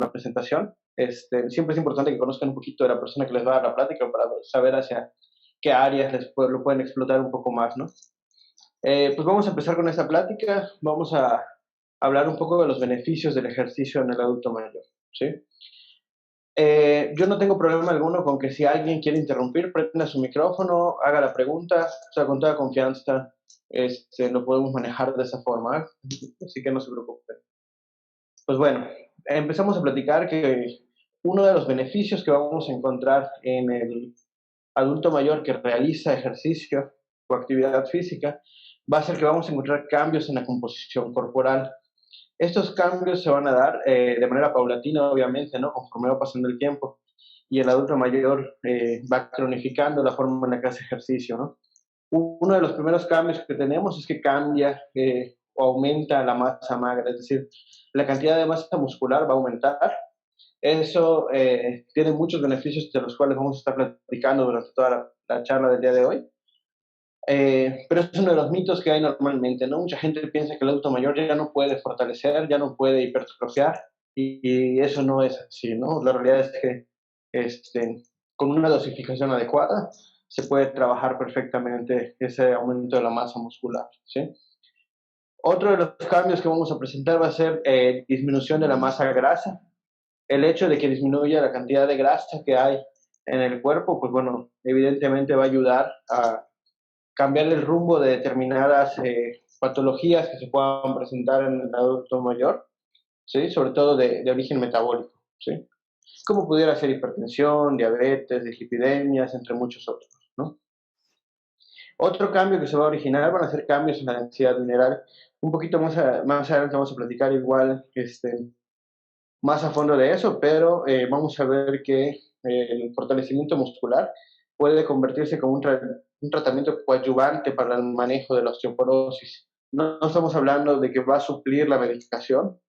una presentación. Siempre es importante que conozcan un poquito de la persona que les va a dar la plática para saber hacia qué áreas lo pueden explotar un poco más, ¿no? Pues vamos a empezar con esta plática. Vamos a hablar un poco de los beneficios del ejercicio en el adulto mayor, ¿sí? Yo no tengo problema alguno con que si alguien quiere interrumpir, prenda su micrófono, haga la pregunta, o sea, con toda confianza, lo podemos manejar de esa forma, así que no se preocupen. Pues bueno, empezamos a platicar que uno de los beneficios que vamos a encontrar en el adulto mayor que realiza ejercicio o actividad física va a ser que vamos a encontrar cambios en la composición corporal. Estos cambios se van a dar de manera paulatina, obviamente, ¿no? Conforme va pasando el tiempo y el adulto mayor va cronificando la forma en la que hace ejercicio, ¿no? Uno de los primeros cambios que tenemos es que cambia o aumenta la masa magra, es decir, la cantidad de masa muscular va a aumentar. Eso tiene muchos beneficios de los cuales vamos a estar platicando durante toda la charla del día de hoy. Pero es uno de los mitos que hay normalmente, ¿no? Mucha gente piensa que el adulto mayor ya no puede fortalecer, ya no puede hipertrofiar, y eso no es así, ¿no? La realidad es que con una dosificación adecuada se puede trabajar perfectamente ese aumento de la masa muscular, ¿sí? Otro de los cambios que vamos a presentar va a ser disminución de la masa grasa. El hecho de que disminuya la cantidad de grasa que hay en el cuerpo, pues bueno, evidentemente va a ayudar a cambiar el rumbo de determinadas patologías que se puedan presentar en el adulto mayor, ¿sí? Sobre todo de origen metabólico, ¿sí? Como pudiera ser hipertensión, diabetes, dislipidemias, entre muchos otros, ¿no? Otro cambio que se va a originar van a ser cambios en la densidad mineral. Un poquito más adelante vamos a platicar igual más a fondo de eso, pero vamos a ver que el fortalecimiento muscular puede convertirse como un tratamiento coadyuvante para el manejo de la osteoporosis. No estamos hablando de que va a suplir la medicación,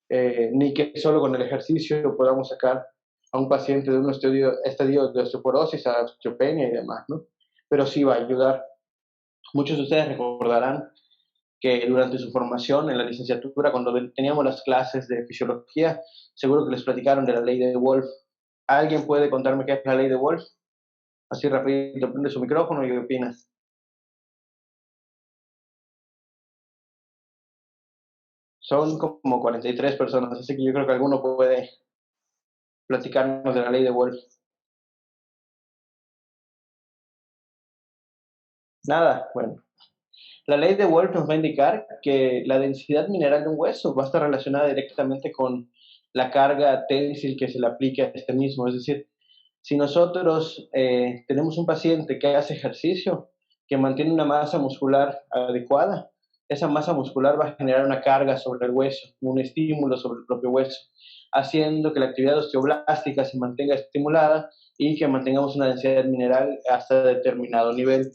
ni que solo con el ejercicio podamos sacar a un paciente de un estadio de osteoporosis a osteopenia y demás, ¿no? Pero sí va a ayudar. Muchos de ustedes recordarán que durante su formación en la licenciatura, cuando teníamos las clases de fisiología, seguro que les platicaron de la ley de Wolf. ¿Alguien puede contarme qué es la ley de Wolf? Así rapidito, prende su micrófono y qué opinas. Son como 43 personas, así que yo creo que alguno puede platicarnos de la ley de Wolf. Nada, bueno. La ley de Wolf nos va a indicar que la densidad mineral de un hueso va a estar relacionada directamente con la carga ténsil que se le aplique a este mismo. Es decir, si nosotros tenemos un paciente que hace ejercicio, que mantiene una masa muscular adecuada, esa masa muscular va a generar una carga sobre el hueso, un estímulo sobre el propio hueso, haciendo que la actividad osteoblástica se mantenga estimulada y que mantengamos una densidad mineral hasta determinado nivel.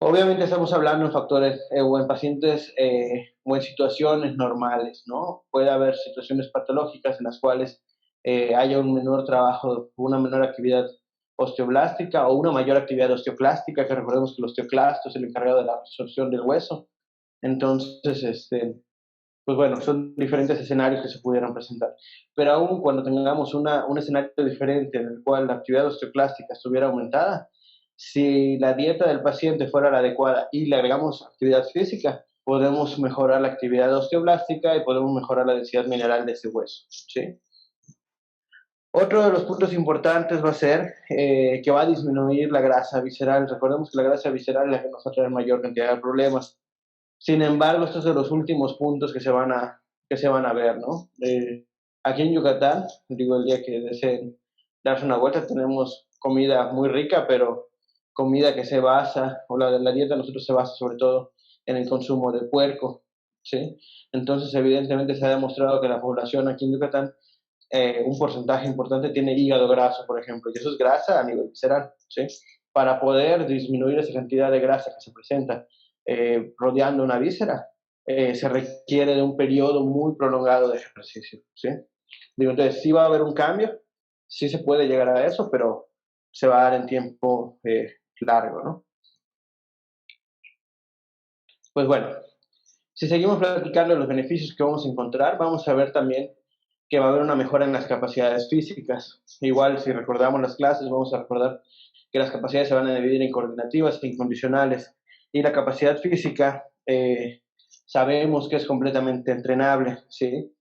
Obviamente estamos hablando en factores o en pacientes o en situaciones normales, ¿no? Puede haber situaciones patológicas en las cuales haya un menor trabajo, una menor actividad osteoblástica o una mayor actividad osteoclástica, que recordemos que el osteoclasto es el encargado de la absorción del hueso. Entonces, pues bueno, son diferentes escenarios que se pudieran presentar. Pero aún cuando tengamos un escenario diferente en el cual la actividad osteoclástica estuviera aumentada, si la dieta del paciente fuera la adecuada y le agregamos actividad física, podemos mejorar la actividad osteoblástica y podemos mejorar la densidad mineral de ese hueso, ¿sí? Otro de los puntos importantes va a ser que va a disminuir la grasa visceral. Recordemos que la grasa visceral es la que nos va a traer mayor cantidad de problemas. Sin embargo, estos son los últimos puntos que se van a ver, ¿no? Aquí en Yucatán, digo, el día que deseen darse una vuelta, tenemos comida muy rica, pero comida que se basa, o la dieta de nosotros se basa sobre todo en el consumo de puerco, ¿sí? Entonces, evidentemente se ha demostrado que la población aquí en Yucatán, un porcentaje importante tiene hígado graso, por ejemplo, y eso es grasa a nivel visceral, ¿sí? Para poder disminuir esa cantidad de grasa que se presenta rodeando una víscera, se requiere de un periodo muy prolongado de ejercicio, ¿sí? Digo, entonces, sí va a haber un cambio, sí se puede llegar a eso, pero se va a dar en tiempo largo, ¿no? Pues bueno, si seguimos platicando de los beneficios que vamos a encontrar, vamos a ver también que va a haber una mejora en las capacidades físicas. Igual, si recordamos las clases, vamos a recordar que las capacidades se van a dividir en coordinativas e incondicionales. Y la capacidad física sabemos que es completamente entrenable, ¿sí?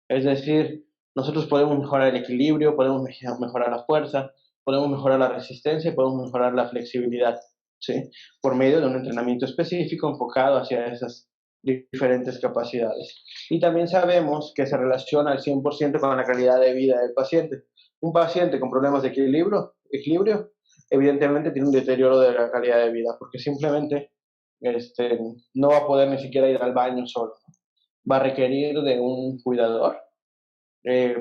Es decir, nosotros podemos mejorar el equilibrio, podemos mejorar la fuerza, podemos mejorar la resistencia y podemos mejorar la flexibilidad, ¿sí? Por medio de un entrenamiento específico enfocado hacia esas diferentes capacidades. Y también sabemos que se relaciona al 100% con la calidad de vida del paciente. Un paciente con problemas de equilibrio evidentemente tiene un deterioro de la calidad de vida, porque simplemente no va a poder ni siquiera ir al baño solo. Va a requerir de un cuidador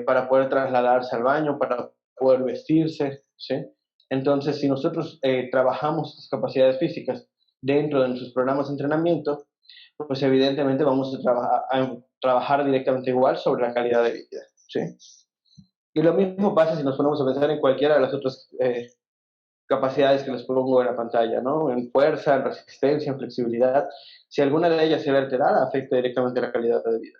para poder trasladarse al baño, para poder vestirse, ¿sí? Entonces, si nosotros trabajamos estas capacidades físicas dentro de nuestros programas de entrenamiento, pues evidentemente vamos a trabajar directamente igual sobre la calidad de vida, ¿sí? Y lo mismo pasa si nos ponemos a pensar en cualquiera de las otras capacidades que les pongo en la pantalla, ¿no? En fuerza, en resistencia, en flexibilidad. Si alguna de ellas se ve alterada, afecta directamente la calidad de vida.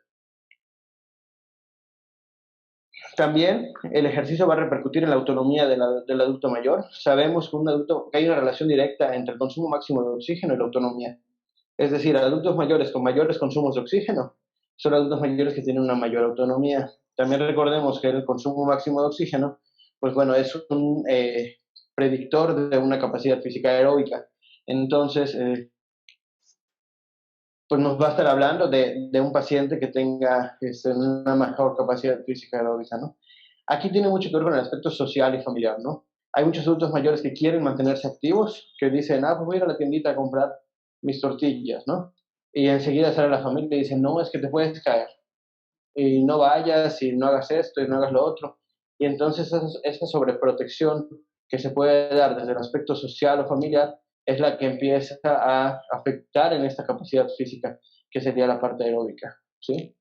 También el ejercicio va a repercutir en la autonomía del adulto mayor. Sabemos que hay una relación directa entre el consumo máximo de oxígeno y la autonomía. Es decir, adultos mayores con mayores consumos de oxígeno son adultos mayores que tienen una mayor autonomía. También recordemos que el consumo máximo de oxígeno, pues bueno, es un predictor de una capacidad física aeróbica. Entonces, pues nos va a estar hablando de un paciente que tenga una mejor capacidad física aeróbica, ¿no? Aquí tiene mucho que ver con el aspecto social y familiar, ¿no? Hay muchos adultos mayores que quieren mantenerse activos, que dicen, pues voy a ir a la tiendita a comprar mis tortillas, ¿no? Y enseguida sale la familia y dice, no, es que te puedes caer. Y no vayas, y no hagas esto, y no hagas lo otro. Y entonces esa sobreprotección que se puede dar desde el aspecto social o familiar es la que empieza a afectar en esta capacidad física, que sería la parte aeróbica, ¿sí?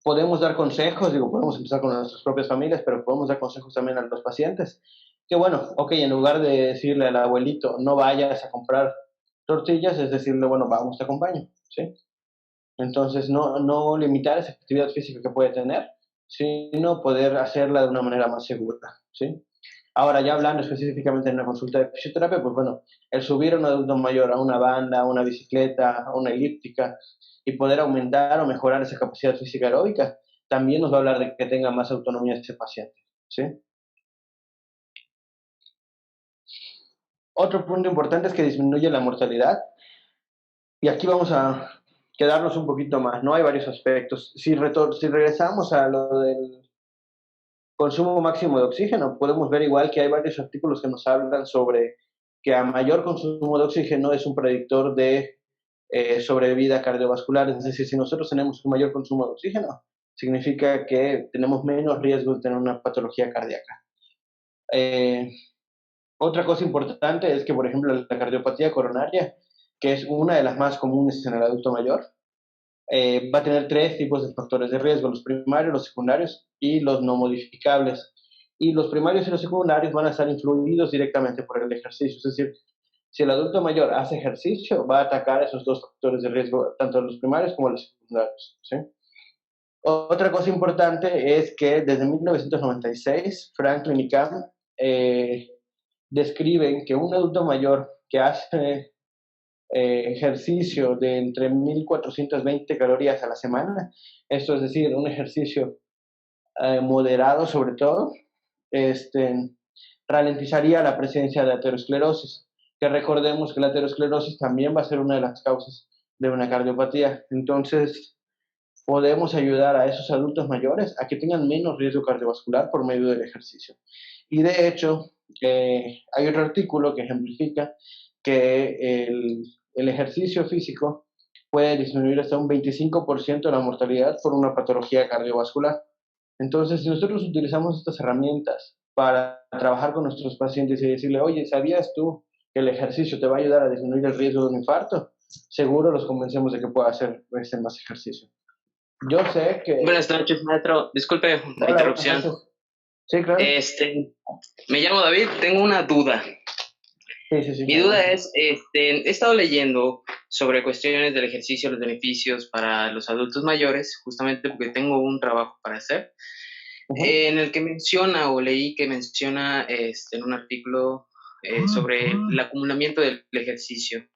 Podemos dar consejos, podemos empezar con nuestras propias familias, pero podemos dar consejos también a los pacientes. Que bueno, ok, en lugar de decirle al abuelito, no vayas a comprar tortillas, es decirle, bueno, vamos, te acompaño, ¿sí? Entonces, no limitar esa actividad física que puede tener, sino poder hacerla de una manera más segura, ¿sí? Ahora, ya hablando específicamente en una consulta de fisioterapia, pues bueno, el subir a un adulto mayor a una banda, a una bicicleta, a una elíptica y poder aumentar o mejorar esa capacidad física aeróbica, también nos va a hablar de que tenga más autonomía ese paciente, ¿sí? Otro punto importante es que disminuye la mortalidad. Y aquí vamos a quedarnos un poquito más, ¿no? Hay varios aspectos. Si regresamos a lo del consumo máximo de oxígeno, podemos ver igual que hay varios artículos que nos hablan sobre que a mayor consumo de oxígeno es un predictor de sobrevida cardiovascular. Es decir, si nosotros tenemos un mayor consumo de oxígeno, significa que tenemos menos riesgo de tener una patología cardíaca. Otra cosa importante es que, por ejemplo, la cardiopatía coronaria, que es una de las más comunes en el adulto mayor, va a tener tres tipos de factores de riesgo: los primarios, los secundarios y los no modificables. Y los primarios y los secundarios van a estar influidos directamente por el ejercicio. Es decir, si el adulto mayor hace ejercicio, va a atacar esos dos factores de riesgo, tanto los primarios como los secundarios, ¿sí? Otra cosa importante es que desde 1996, Franklin y Kahn describen que un adulto mayor que hace ejercicio de entre 1420 calorías a la semana, esto es decir, un ejercicio moderado sobre todo, ralentizaría la presencia de aterosclerosis, que recordemos que la aterosclerosis también va a ser una de las causas de una cardiopatía. Entonces, podemos ayudar a esos adultos mayores a que tengan menos riesgo cardiovascular por medio del ejercicio. Y de hecho, hay otro artículo que ejemplifica que el ejercicio físico puede disminuir hasta un 25% la mortalidad por una patología cardiovascular. Entonces, si nosotros utilizamos estas herramientas para trabajar con nuestros pacientes y decirle, oye, ¿sabías tú que el ejercicio te va a ayudar a disminuir el riesgo de un infarto? Seguro los convencemos de que pueda hacer más ejercicio. Yo sé que... Buenas noches, maestro. Disculpe la interrupción. Sí, claro. Me llamo David, tengo una duda. Sí. Mi duda es, he estado leyendo sobre cuestiones del ejercicio, los beneficios para los adultos mayores, justamente porque tengo un trabajo para hacer, en el que menciona o leí que menciona en un artículo sobre el acumulamiento del ejercicio,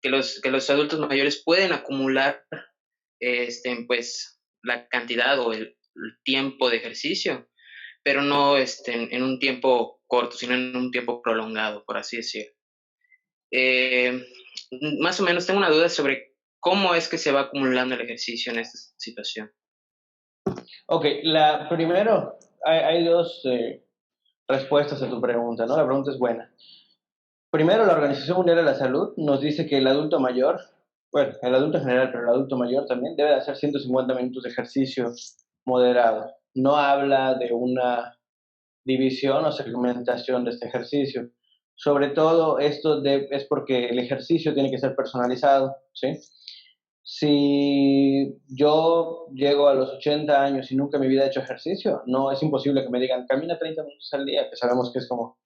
que los adultos mayores pueden acumular pues la cantidad o el tiempo de ejercicio, pero no en un tiempo corto, sino en un tiempo prolongado, por así decirlo. Más o menos tengo una duda sobre cómo es que se va acumulando el ejercicio en esta situación. Ok, primero, hay dos respuestas a tu pregunta, ¿no? La pregunta es buena. Primero, la Organización Mundial de la Salud nos dice que el adulto mayor, bueno, el adulto en general, pero el adulto mayor también, debe de hacer 150 minutos de ejercicio moderado. No habla de una división o segmentación de este ejercicio. Sobre todo, es porque el ejercicio tiene que ser personalizado, ¿sí? Si yo llego a los 80 años y nunca en mi vida he hecho ejercicio, no es imposible que me digan, camina 30 minutos al día, que sabemos que es como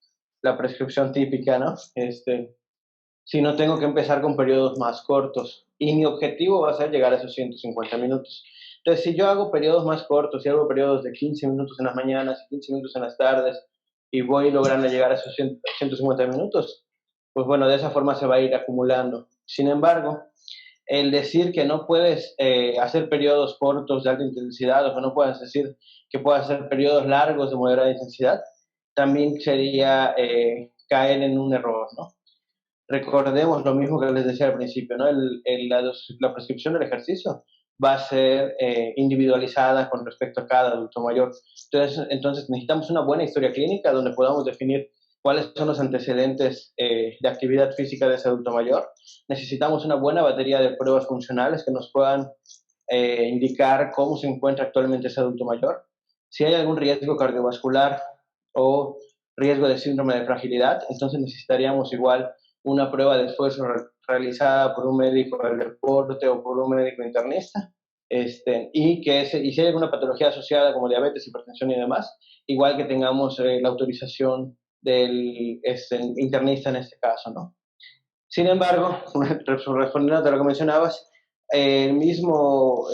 la prescripción típica, ¿no? Si no tengo que empezar con periodos más cortos. Y mi objetivo va a ser llegar a esos 150 minutos. Entonces, si yo hago periodos más cortos, si hago periodos de 15 minutos en las mañanas y 15 minutos en las tardes, y voy logrando llegar a esos 150 minutos, pues bueno, de esa forma se va a ir acumulando. Sin embargo, el decir que no puedes hacer periodos cortos de alta intensidad o que no puedes decir que puedes hacer periodos largos de moderada intensidad, también sería caer en un error, ¿no? Recordemos lo mismo que les decía al principio, ¿no? La prescripción del ejercicio va a ser individualizada con respecto a cada adulto mayor. Entonces necesitamos una buena historia clínica donde podamos definir cuáles son los antecedentes de actividad física de ese adulto mayor. Necesitamos una buena batería de pruebas funcionales que nos puedan indicar cómo se encuentra actualmente ese adulto mayor, si hay algún riesgo cardiovascular o riesgo de síndrome de fragilidad, entonces necesitaríamos igual una prueba de esfuerzo realizada por un médico del deporte o por un médico internista, y si hay alguna patología asociada como diabetes, hipertensión y demás, igual que tengamos la autorización del internista en este caso, ¿no? Sin embargo, respondiendo a lo que mencionabas, el mismo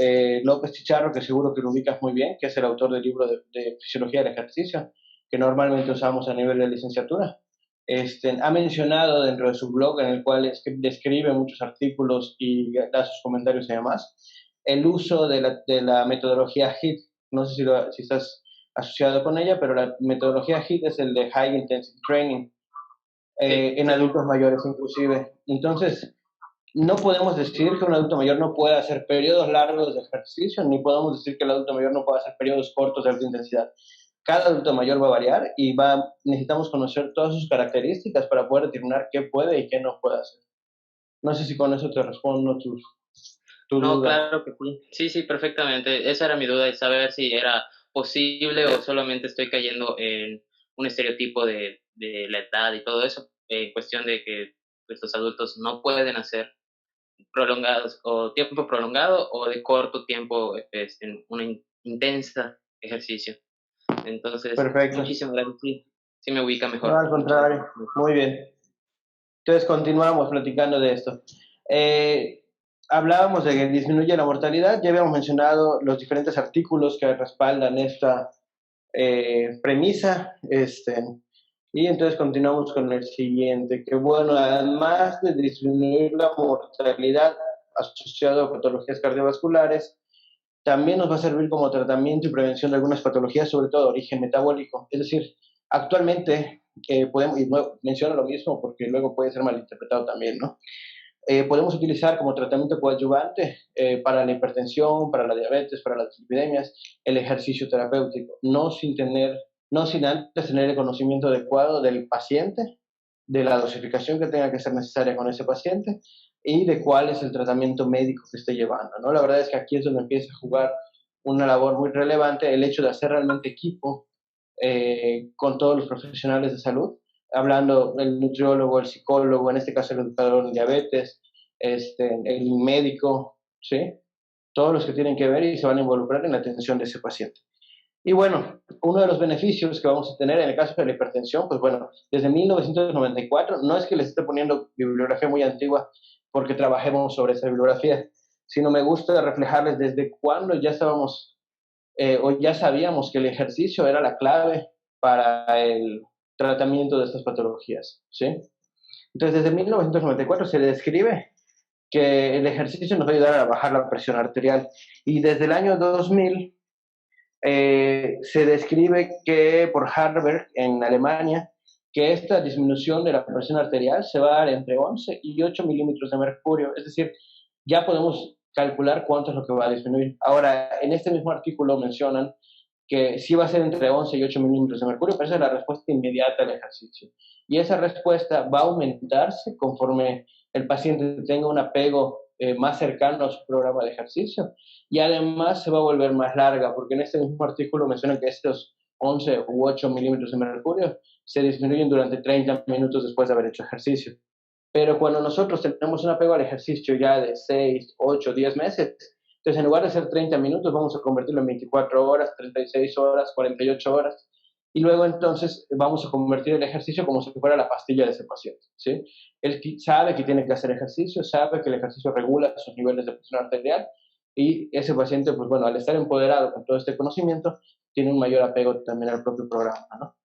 López Chicharro, que seguro que lo ubicas muy bien, que es el autor del libro de Fisiología del Ejercicio, que normalmente usamos a nivel de licenciatura, ha mencionado dentro de su blog, en el cual describe muchos artículos y da sus comentarios y demás, el uso de la metodología HIIT. No sé si estás asociado con ella, pero la metodología HIIT es el de High Intensity Training, en adultos mayores inclusive. Entonces, no podemos decir que un adulto mayor no pueda hacer periodos largos de ejercicio, ni podemos decir que el adulto mayor no pueda hacer periodos cortos de alta intensidad. Cada adulto mayor va a variar y necesitamos conocer todas sus características para poder determinar qué puede y qué no puede hacer. No sé si con eso te respondo tu No, duda. claro que sí. Sí, perfectamente. Esa era mi duda, de saber si era posible o solamente estoy cayendo en un estereotipo de la edad y todo eso, en cuestión de que pues, los adultos no pueden hacer prolongados o tiempo prolongado o de corto tiempo en una intensa ejercicio. Entonces, Perfecto. muchísimas gracias. Sí me ubica mejor. No, al contrario. Muy bien. Entonces continuamos platicando de esto. Hablábamos de que disminuye la mortalidad. Ya habíamos mencionado los diferentes artículos que respaldan esta premisa. Y entonces continuamos con el siguiente, que bueno, además de disminuir la mortalidad asociada a patologías cardiovasculares, también nos va a servir como tratamiento y prevención de algunas patologías, sobre todo de origen metabólico. Es decir, actualmente podemos, y menciono lo mismo porque luego puede ser malinterpretado también, ¿no? Podemos utilizar como tratamiento coadyuvante para la hipertensión, para la diabetes, para las epidemias, el ejercicio terapéutico, no sin antes tener el conocimiento adecuado del paciente, de la dosificación que tenga que ser necesaria con ese paciente y de cuál es el tratamiento médico que esté llevando, ¿no? La verdad es que aquí es donde empieza a jugar una labor muy relevante el hecho de hacer realmente equipo con todos los profesionales de salud, hablando el nutriólogo, el psicólogo, en este caso el educador en diabetes, el médico, ¿sí? Todos los que tienen que ver y se van a involucrar en la atención de ese paciente. Y bueno, uno de los beneficios que vamos a tener en el caso de la hipertensión, pues bueno, desde 1994, no es que les esté poniendo bibliografía muy antigua, porque trabajemos sobre esa bibliografía, sino me gusta reflejarles desde cuándo ya estábamos o ya sabíamos que el ejercicio era la clave para el tratamiento de estas patologías, ¿sí? Entonces, desde 1994 se describe que el ejercicio nos va a ayudar a bajar la presión arterial y desde el año 2000 se describe que por Harvard en Alemania que esta disminución de la presión arterial se va a dar entre 11 y 8 milímetros de mercurio, es decir, ya podemos calcular cuánto es lo que va a disminuir. Ahora, en este mismo artículo mencionan que sí va a ser entre 11 y 8 milímetros de mercurio, pero esa es la respuesta inmediata al ejercicio. Y esa respuesta va a aumentarse conforme el paciente tenga un apego más cercano a su programa de ejercicio y además se va a volver más larga, porque en este mismo artículo mencionan que estos 11 u 8 milímetros de mercurio se disminuyen durante 30 minutos después de haber hecho ejercicio. Pero cuando nosotros tenemos un apego al ejercicio ya de 6, 8, 10 meses, entonces en lugar de ser 30 minutos vamos a convertirlo en 24 horas, 36 horas, 48 horas. Y luego entonces vamos a convertir el ejercicio como si fuera la pastilla de ese paciente, ¿sí? Él sabe que tiene que hacer ejercicio, sabe que el ejercicio regula sus niveles de presión arterial y ese paciente, pues bueno, al estar empoderado con todo este conocimiento, tiene un mayor apego también al propio programa, ¿no?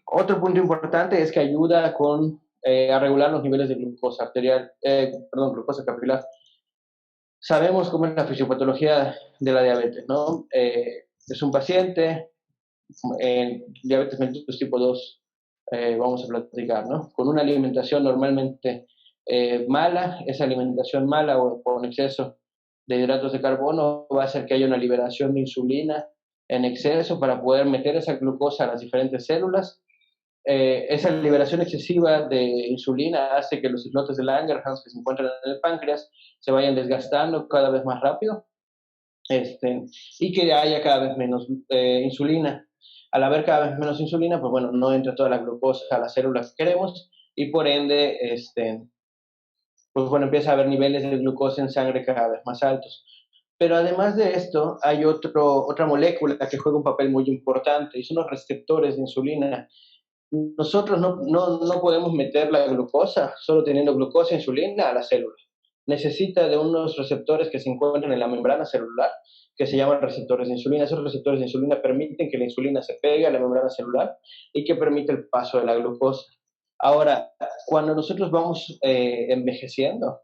Otro punto importante es que ayuda a regular los niveles de glucosa arterial, glucosa capilar. Sabemos cómo es la fisiopatología de la diabetes, ¿no? Es un paciente en diabetes mellitus tipo 2, vamos a platicar, ¿no? Con una alimentación normalmente mala, esa alimentación mala o con exceso de hidratos de carbono va a hacer que haya una liberación de insulina en exceso para poder meter esa glucosa a las diferentes células. Esa liberación excesiva de insulina hace que los islotes de Langerhans que se encuentran en el páncreas se vayan desgastando cada vez más rápido y que haya cada vez menos insulina. Al haber cada vez menos insulina, pues bueno, no entra toda la glucosa a las células que queremos y por ende, pues bueno, empieza a haber niveles de glucosa en sangre cada vez más altos. Pero además de esto, hay otra molécula que juega un papel muy importante y son los receptores de insulina. Nosotros no podemos meter la glucosa solo teniendo glucosa e insulina a la célula. Necesita de unos receptores que se encuentran en la membrana celular, que se llaman receptores de insulina. Esos receptores de insulina permiten que la insulina se pegue a la membrana celular y que permite el paso de la glucosa. Ahora, cuando nosotros vamos envejeciendo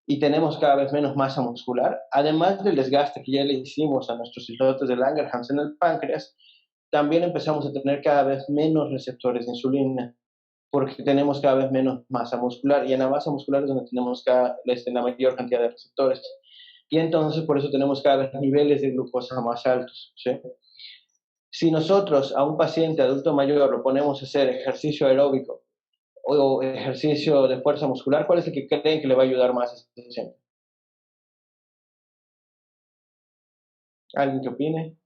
y tenemos cada vez menos masa muscular, además del desgaste que ya le hicimos a nuestros islotes de Langerhans en el páncreas, también empezamos a tener cada vez menos receptores de insulina, porque tenemos cada vez menos masa muscular, y en la masa muscular es donde tenemos la mayor cantidad de receptores. Y entonces por eso tenemos cada vez niveles de glucosa más altos, ¿sí? Si nosotros a un paciente adulto mayor lo ponemos a hacer ejercicio aeróbico o ejercicio de fuerza muscular, ¿cuál es el que creen que le va a ayudar más a este paciente? ¿Alguien que opine?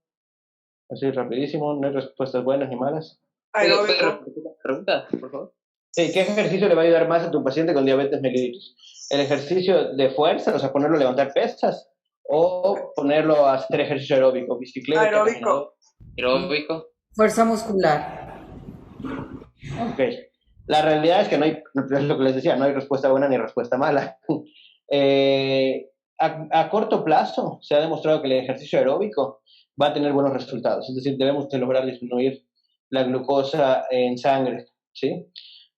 Así rapidísimo, no hay respuestas buenas ni malas. Aeróbico. Pregunta, por favor. Sí, ¿qué ejercicio le va a ayudar más a tu paciente con diabetes mellitus? ¿El ejercicio de fuerza, o sea, ponerlo a levantar pesas? ¿O ponerlo a hacer ejercicio aeróbico, bicicleta? Aeróbico. Aeróbico. Fuerza muscular. Ok. La realidad es que no hay, es lo que les decía, no hay respuesta buena ni respuesta mala. A corto plazo se ha demostrado que el ejercicio aeróbico va a tener buenos resultados, es decir, debemos de lograr disminuir la glucosa en sangre, ¿sí?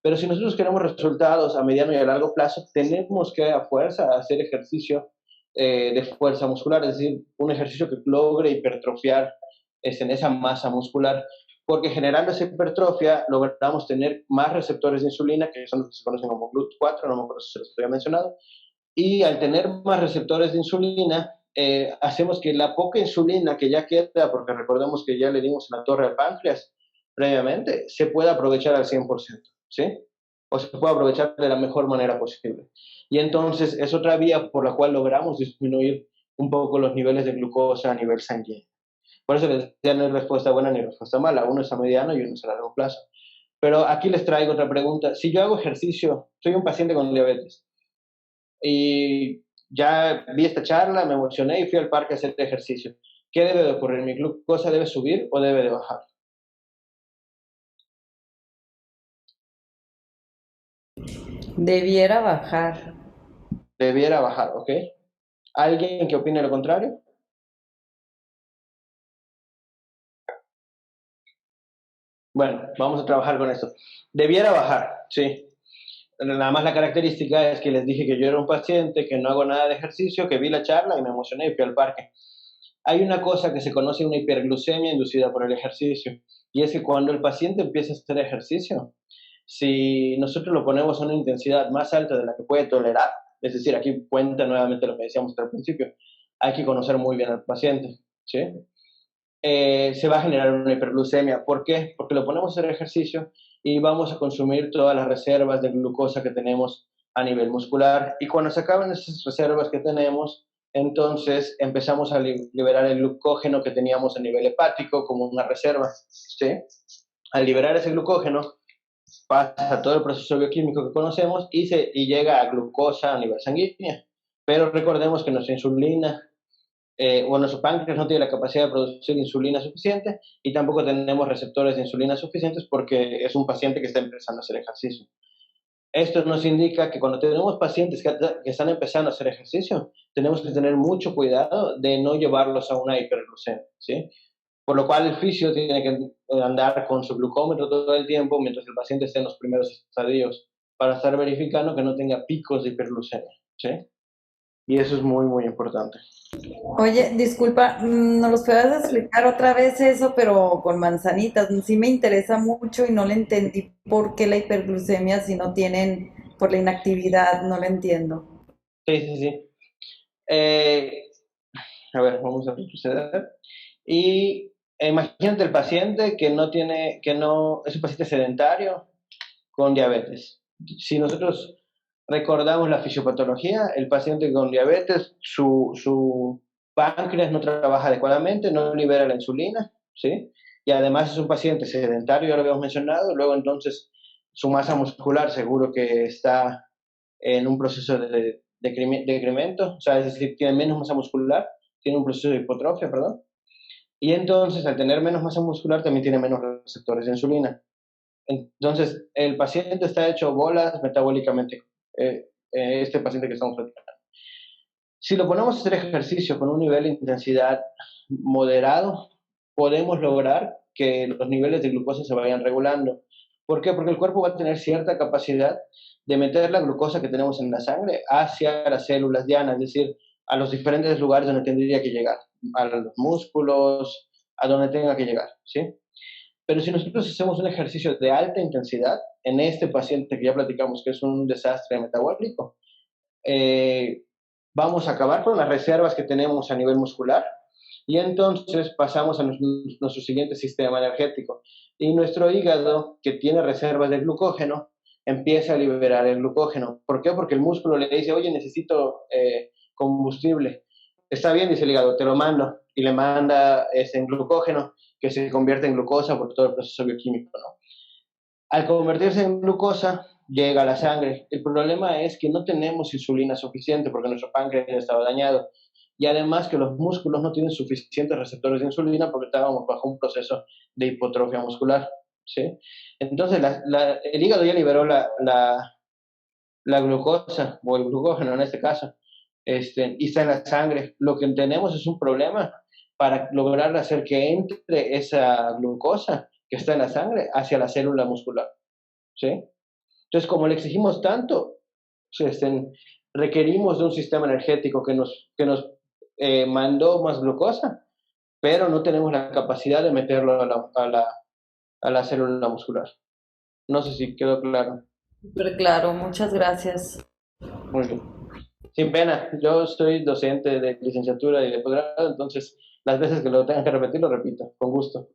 Pero si nosotros queremos resultados a mediano y a largo plazo, tenemos que a fuerza hacer ejercicio de fuerza muscular, es decir, un ejercicio que logre hipertrofiar en esa masa muscular, porque generando esa hipertrofia logramos tener más receptores de insulina, que son los que se conocen como GLUT4, no me acuerdo si se los había mencionado, y al tener más receptores de insulina, hacemos que la poca insulina que ya queda, porque recordemos que ya le dimos en la torre al páncreas previamente, se pueda aprovechar al 100%, ¿sí? O se puede aprovechar de la mejor manera posible. Y entonces es otra vía por la cual logramos disminuir un poco los niveles de glucosa a nivel sanguíneo. Por eso les decía, no hay respuesta buena ni respuesta mala, uno es a mediano y uno es a largo plazo. Pero aquí les traigo otra pregunta. Si yo hago ejercicio, soy un paciente con diabetes, y ya vi esta charla, me emocioné y fui al parque a hacer ejercicio. ¿Qué debe de ocurrir? ¿Mi glucosa debe subir o debe de bajar? Debiera bajar. Debiera bajar, ¿ok? ¿Alguien que opine lo contrario? Bueno, vamos a trabajar con esto. Debiera bajar, sí. Nada más la característica es que les dije que yo era un paciente, que no hago nada de ejercicio, que vi la charla y me emocioné y fui al parque. Hay una cosa que se conoce una hiperglucemia inducida por el ejercicio, y es que cuando el paciente empieza a hacer ejercicio, si nosotros lo ponemos a una intensidad más alta de la que puede tolerar, es decir, aquí cuenta nuevamente lo que decíamos al principio, hay que conocer muy bien al paciente, ¿sí? Se va a generar una hiperglucemia. ¿Por qué? Porque lo ponemos a hacer ejercicio y vamos a consumir todas las reservas de glucosa que tenemos a nivel muscular. Y cuando se acaban esas reservas que tenemos, entonces empezamos a liberar el glucógeno que teníamos a nivel hepático como una reserva. ¿Sí? Al liberar ese glucógeno, pasa todo el proceso bioquímico que conocemos y llega a glucosa a nivel sanguíneo. Pero recordemos que nuestra insulina bueno, su páncreas no tiene la capacidad de producir insulina suficiente y tampoco tenemos receptores de insulina suficientes porque es un paciente que está empezando a hacer ejercicio. Esto nos indica que cuando tenemos pacientes que están empezando a hacer ejercicio, tenemos que tener mucho cuidado de no llevarlos a una hiperglucemia, ¿sí? Por lo cual el fisio tiene que andar con su glucómetro todo el tiempo mientras el paciente esté en los primeros estadios para estar verificando que no tenga picos de hiperglucemia, ¿sí? Y eso es muy, muy importante. Oye, disculpa, ¿nos los puedes explicar otra vez eso, pero con manzanitas? Sí me interesa mucho y no le entendí por qué la hiperglucemia si no tienen, por la inactividad, no lo entiendo. Sí, sí, sí. Eh, a ver, vamos a proceder. Y imagínate el paciente que no tiene, que no, es un paciente sedentario con diabetes. Si nosotros recordamos la fisiopatología, el paciente con diabetes, su páncreas no trabaja adecuadamente, no libera la insulina, ¿sí? Y además es un paciente sedentario, ya lo habíamos mencionado, luego entonces su masa muscular seguro que está en un proceso de decremento, o sea, es decir, tiene menos masa muscular, tiene un proceso de hipotrofia, perdón, y entonces al tener menos masa muscular también tiene menos receptores de insulina. Entonces, el paciente está hecho bolas metabólicamente, este paciente que estamos platicando. Si lo ponemos a hacer ejercicio con un nivel de intensidad moderado, podemos lograr que los niveles de glucosa se vayan regulando. ¿Por qué? Porque el cuerpo va a tener cierta capacidad de meter la glucosa que tenemos en la sangre hacia las células dianas, es decir, a los diferentes lugares donde tendría que llegar, a los músculos, a donde tenga que llegar, ¿sí? Pero si nosotros hacemos un ejercicio de alta intensidad, en este paciente que ya platicamos que es un desastre metabólico, eh, vamos a acabar con las reservas que tenemos a nivel muscular y entonces pasamos a nuestro siguiente sistema energético. Y nuestro hígado, que tiene reservas de glucógeno, empieza a liberar el glucógeno. ¿Por qué? Porque el músculo le dice, oye, necesito combustible. Está bien, dice el hígado, te lo mando. Y le manda ese glucógeno que se convierte en glucosa por todo el proceso bioquímico, ¿no? Al convertirse en glucosa, llega a la sangre. El problema es que no tenemos insulina suficiente porque nuestro páncreas ya estaba dañado. Y además que los músculos no tienen suficientes receptores de insulina porque estábamos bajo un proceso de hipotrofia muscular, ¿sí? Entonces, el hígado ya liberó la glucosa, o el glucógeno en este caso, y está en la sangre. Lo que tenemos es un problema para lograr hacer que entre esa glucosa que está en la sangre hacia la célula muscular, ¿sí? Entonces, como le exigimos tanto, este, requerimos de un sistema energético que nos mandó más glucosa, pero no tenemos la capacidad de meterlo a la célula muscular. No sé si quedó claro. Súper claro, muchas gracias. Muy bien. Sin pena, yo soy docente de licenciatura y de posgrado, entonces las veces que lo tenga que repetir, lo repito, con gusto.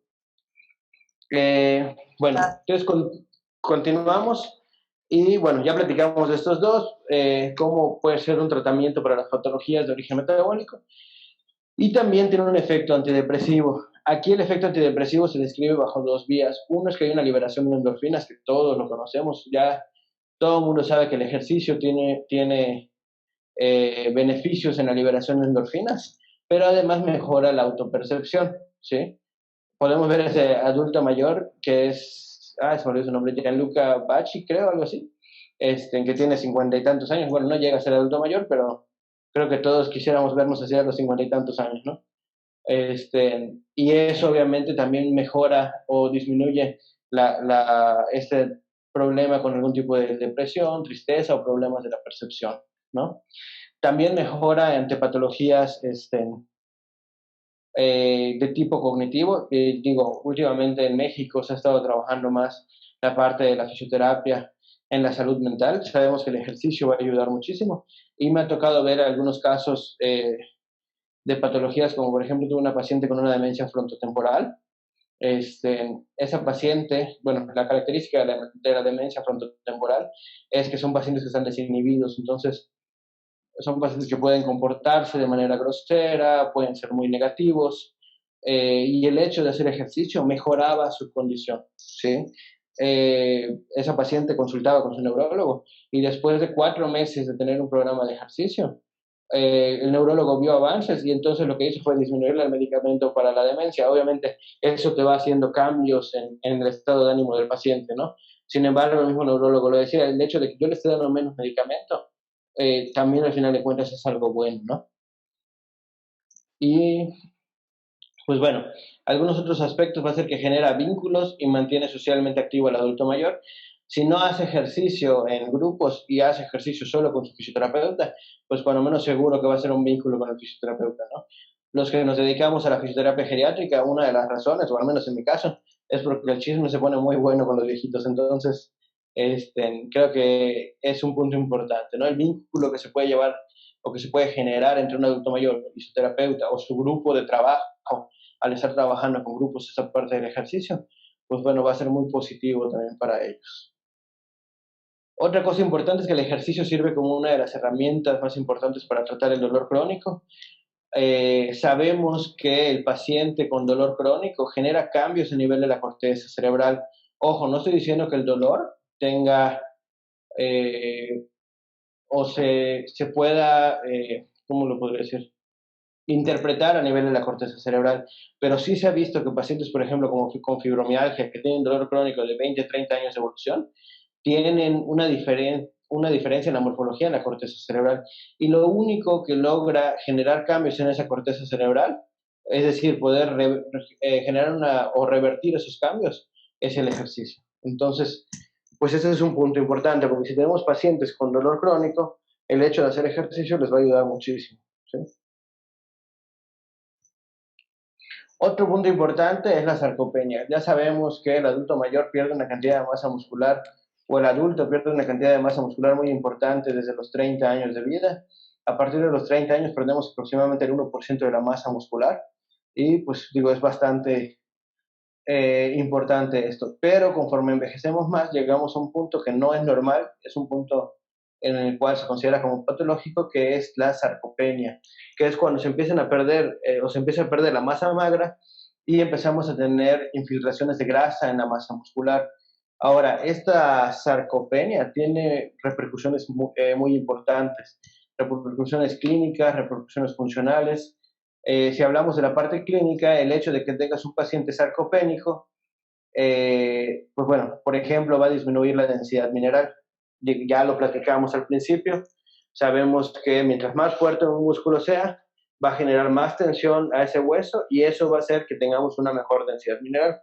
Bueno, entonces continuamos y bueno, ya platicamos de estos dos, cómo puede ser un tratamiento para las patologías de origen metabólico y también tiene un efecto antidepresivo. Aquí el efecto antidepresivo se describe bajo dos vías. Uno es que hay una liberación de endorfinas, que todos lo conocemos, ya todo el mundo sabe que el ejercicio tiene beneficios en la liberación de endorfinas, pero además mejora la autopercepción, ¿sí? Podemos ver ese adulto mayor que es, se me olvidó su nombre, Gianluca Bacci, creo, algo así, en que tiene 50 y tantos años, bueno, no llega a ser adulto mayor, pero creo que todos quisiéramos vernos así a los 50 y tantos años, ¿no? Y eso obviamente también mejora o disminuye este problema con algún tipo de depresión, tristeza o problemas de la percepción, ¿no? También mejora ante patologías de tipo cognitivo. Digo, últimamente en México se ha estado trabajando más la parte de la fisioterapia en la salud mental. Sabemos que el ejercicio va a ayudar muchísimo y me ha tocado ver algunos casos de patologías, como por ejemplo tuve una paciente con una demencia frontotemporal. Esa paciente, bueno, la característica de la demencia frontotemporal es que son pacientes que están desinhibidos, entonces son pacientes que pueden comportarse de manera grosera, pueden ser muy negativos, y el hecho de hacer ejercicio mejoraba su condición, ¿sí? Esa paciente consultaba con su neurólogo y después de 4 meses de tener un programa de ejercicio, el neurólogo vio avances y entonces lo que hizo fue disminuir el medicamento para la demencia. Obviamente eso te va haciendo cambios en el estado de ánimo del paciente, ¿no? Sin embargo, el mismo neurólogo lo decía, el hecho de que yo le esté dando menos medicamento, también al final de cuentas es algo bueno, ¿no? Y pues bueno, algunos otros aspectos va a ser que genera vínculos y mantiene socialmente activo al adulto mayor. Si no hace ejercicio en grupos y hace ejercicio solo con su fisioterapeuta, pues cuando menos seguro que va a ser un vínculo con el fisioterapeuta, ¿no? Los que nos dedicamos a la fisioterapia geriátrica, una de las razones, o al menos en mi caso, es porque el chisme se pone muy bueno con los viejitos. Entonces, creo que es un punto importante, ¿no? El vínculo que se puede llevar o que se puede generar entre un adulto mayor y su terapeuta o su grupo de trabajo al estar trabajando con grupos esa parte del ejercicio, pues bueno, va a ser muy positivo también para ellos. Otra cosa importante es que el ejercicio sirve como una de las herramientas más importantes para tratar el dolor crónico. Sabemos que el paciente con dolor crónico genera cambios a nivel de la corteza cerebral. Ojo, no estoy diciendo que el dolor tenga o se pueda, ¿cómo lo podría decir? Interpretar a nivel de la corteza cerebral, pero sí se ha visto que pacientes, por ejemplo, como con fibromialgia, que tienen dolor crónico de 20 a 30 años de evolución, tienen una diferencia en la morfología en la corteza cerebral. Y lo único que logra generar cambios en esa corteza cerebral, es decir, poder generar o revertir esos cambios, es el ejercicio. Entonces, pues ese es un punto importante, porque si tenemos pacientes con dolor crónico, el hecho de hacer ejercicio les va a ayudar muchísimo, ¿sí? Otro punto importante es la sarcopenia. Ya sabemos que el adulto mayor pierde una cantidad de masa muscular, o el adulto pierde una cantidad de masa muscular muy importante desde los 30 años de vida. A partir de los 30 años perdemos aproximadamente el 1% de la masa muscular y pues digo, es bastante importante esto. Pero conforme envejecemos más, llegamos a un punto que no es normal, es un punto en el cual se considera como patológico, que es la sarcopenia, que es cuando se empiezan a perder o se empieza a perder la masa magra y empezamos a tener infiltraciones de grasa en la masa muscular. Ahora, esta sarcopenia tiene repercusiones muy importantes, repercusiones clínicas, repercusiones funcionales. Si hablamos de la parte clínica, el hecho de que tengas un paciente sarcopénico, pues bueno, por ejemplo, va a disminuir la densidad mineral. Ya lo platicamos al principio, sabemos que mientras más fuerte un músculo sea, va a generar más tensión a ese hueso y eso va a hacer que tengamos una mejor densidad mineral.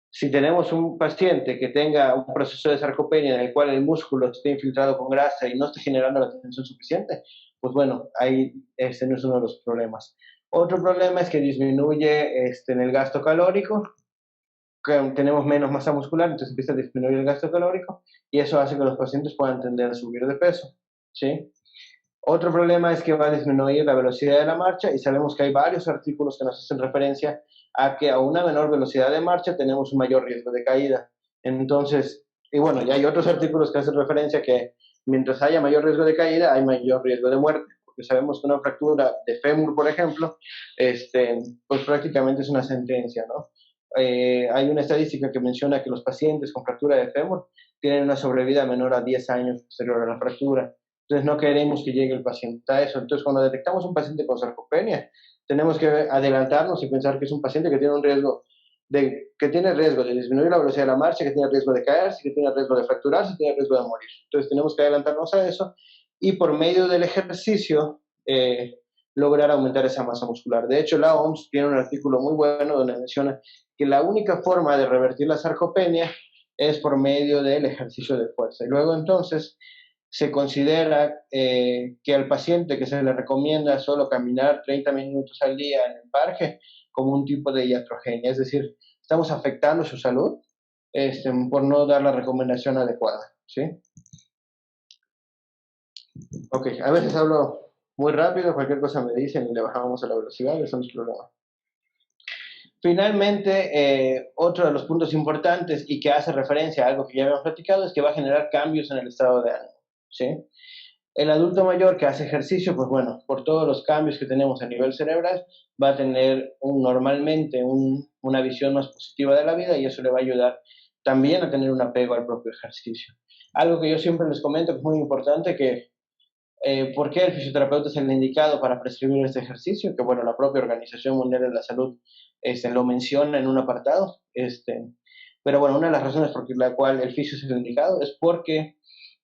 Si tenemos un paciente que tenga un proceso de sarcopenia en el cual el músculo esté infiltrado con grasa y no esté generando la tensión suficiente, pues bueno, ahí este no es uno de los problemas. Otro problema es que disminuye en el gasto calórico, que tenemos menos masa muscular, entonces empieza a disminuir el gasto calórico y eso hace que los pacientes puedan tender a subir de peso, ¿sí? Otro problema es que va a disminuir la velocidad de la marcha y sabemos que hay varios artículos que nos hacen referencia a que a una menor velocidad de marcha tenemos un mayor riesgo de caída. Entonces, y bueno, ya hay otros artículos que hacen referencia a que mientras haya mayor riesgo de caída, hay mayor riesgo de muerte, porque sabemos que una fractura de fémur, por ejemplo, pues prácticamente es una sentencia, ¿no? Hay una estadística que menciona que los pacientes con fractura de fémur tienen una sobrevida menor a 10 años posterior a la fractura. Entonces no queremos que llegue el paciente a eso. Entonces cuando detectamos un paciente con sarcopenia, tenemos que adelantarnos y pensar que es un paciente que tiene un riesgo de que tiene riesgo de disminuir la velocidad de la marcha, que tiene riesgo de caerse, que tiene riesgo de fracturarse, que tiene riesgo de morir. Entonces tenemos que adelantarnos a eso y por medio del ejercicio lograr aumentar esa masa muscular. De hecho, la OMS tiene un artículo muy bueno donde menciona que la única forma de revertir la sarcopenia es por medio del ejercicio de fuerza. Y luego entonces se considera que al paciente que se le recomienda solo caminar 30 minutos al día en el parque como un tipo de iatrogenia, es decir, estamos afectando su salud por no dar la recomendación adecuada, ¿sí? Ok, a veces hablo muy rápido, cualquier cosa me dicen y le bajamos a la velocidad, eso no es problema. Finalmente, otro de los puntos importantes y que hace referencia a algo que ya habíamos platicado es que va a generar cambios en el estado de ánimo, ¿sí? El adulto mayor que hace ejercicio, pues bueno, por todos los cambios que tenemos a nivel cerebral, va a tener normalmente una visión más positiva de la vida y eso le va a ayudar también a tener un apego al propio ejercicio. Algo que yo siempre les comento que es muy importante, que ¿por qué el fisioterapeuta es el indicado para prescribir este ejercicio? Que bueno, la propia Organización Mundial de la Salud lo menciona en un apartado. Pero bueno, una de las razones por la cual el fisio es el indicado es porque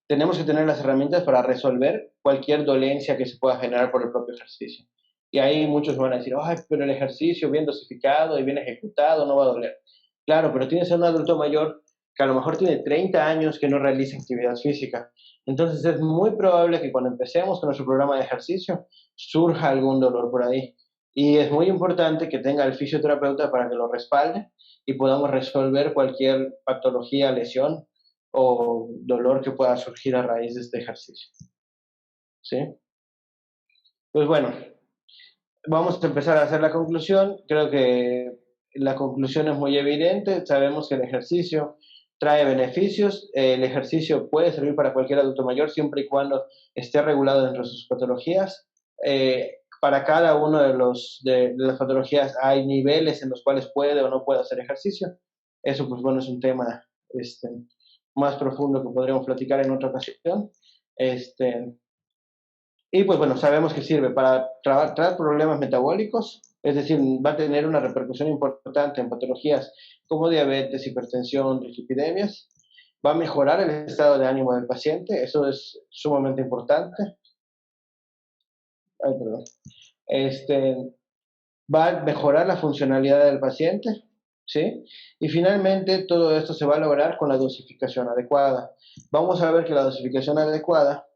tenemos que tener las herramientas para resolver cualquier dolencia que se pueda generar por el propio ejercicio. Y ahí muchos van a decir, ay, pero el ejercicio bien dosificado y bien ejecutado no va a doler. Claro, pero tienes a un adulto mayor que a lo mejor tiene 30 años que no realiza actividad física. Entonces es muy probable que cuando empecemos con nuestro programa de ejercicio surja algún dolor por ahí. Y es muy importante que tenga el fisioterapeuta para que lo respalde y podamos resolver cualquier patología, lesión o dolor que pueda surgir a raíz de este ejercicio. ¿Sí? Pues bueno, vamos a empezar a hacer la conclusión. Creo que la conclusión es muy evidente. Sabemos que el ejercicio trae beneficios. El ejercicio puede servir para cualquier adulto mayor siempre y cuando esté regulado dentro de sus patologías. Para cada uno de las patologías hay niveles en los cuales puede o no puede hacer ejercicio. Eso, pues bueno, es un tema más profundo que podríamos platicar en otra ocasión. Y pues bueno, sabemos que sirve para tratar problemas metabólicos, es decir, va a tener una repercusión importante en patologías como diabetes, hipertensión, dislipidemias. Va a mejorar el estado de ánimo del paciente, eso es sumamente importante. Ay, perdón. Va a mejorar la funcionalidad del paciente, ¿sí? Y finalmente todo esto se va a lograr con la dosificación adecuada. Vamos a ver que la dosificación adecuada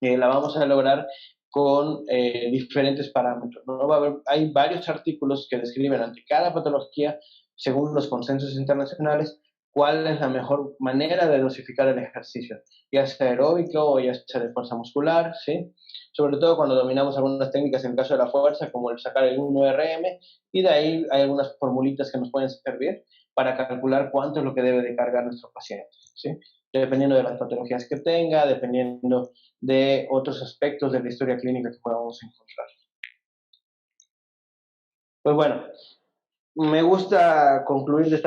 la vamos a lograr con diferentes parámetros, ¿no? Hay varios artículos que describen ante cada patología, según los consensos internacionales, cuál es la mejor manera de dosificar el ejercicio, ya sea aeróbico o ya sea de fuerza muscular, ¿sí? Sobre todo cuando dominamos algunas técnicas en el caso de la fuerza, como el sacar el 1RM, y de ahí hay algunas formulitas que nos pueden servir para calcular cuánto es lo que debe de cargar nuestro paciente, ¿sí? Dependiendo de las patologías que tenga, dependiendo de otros aspectos de la historia clínica que podamos encontrar. Pues bueno, me gusta concluir de esta manera.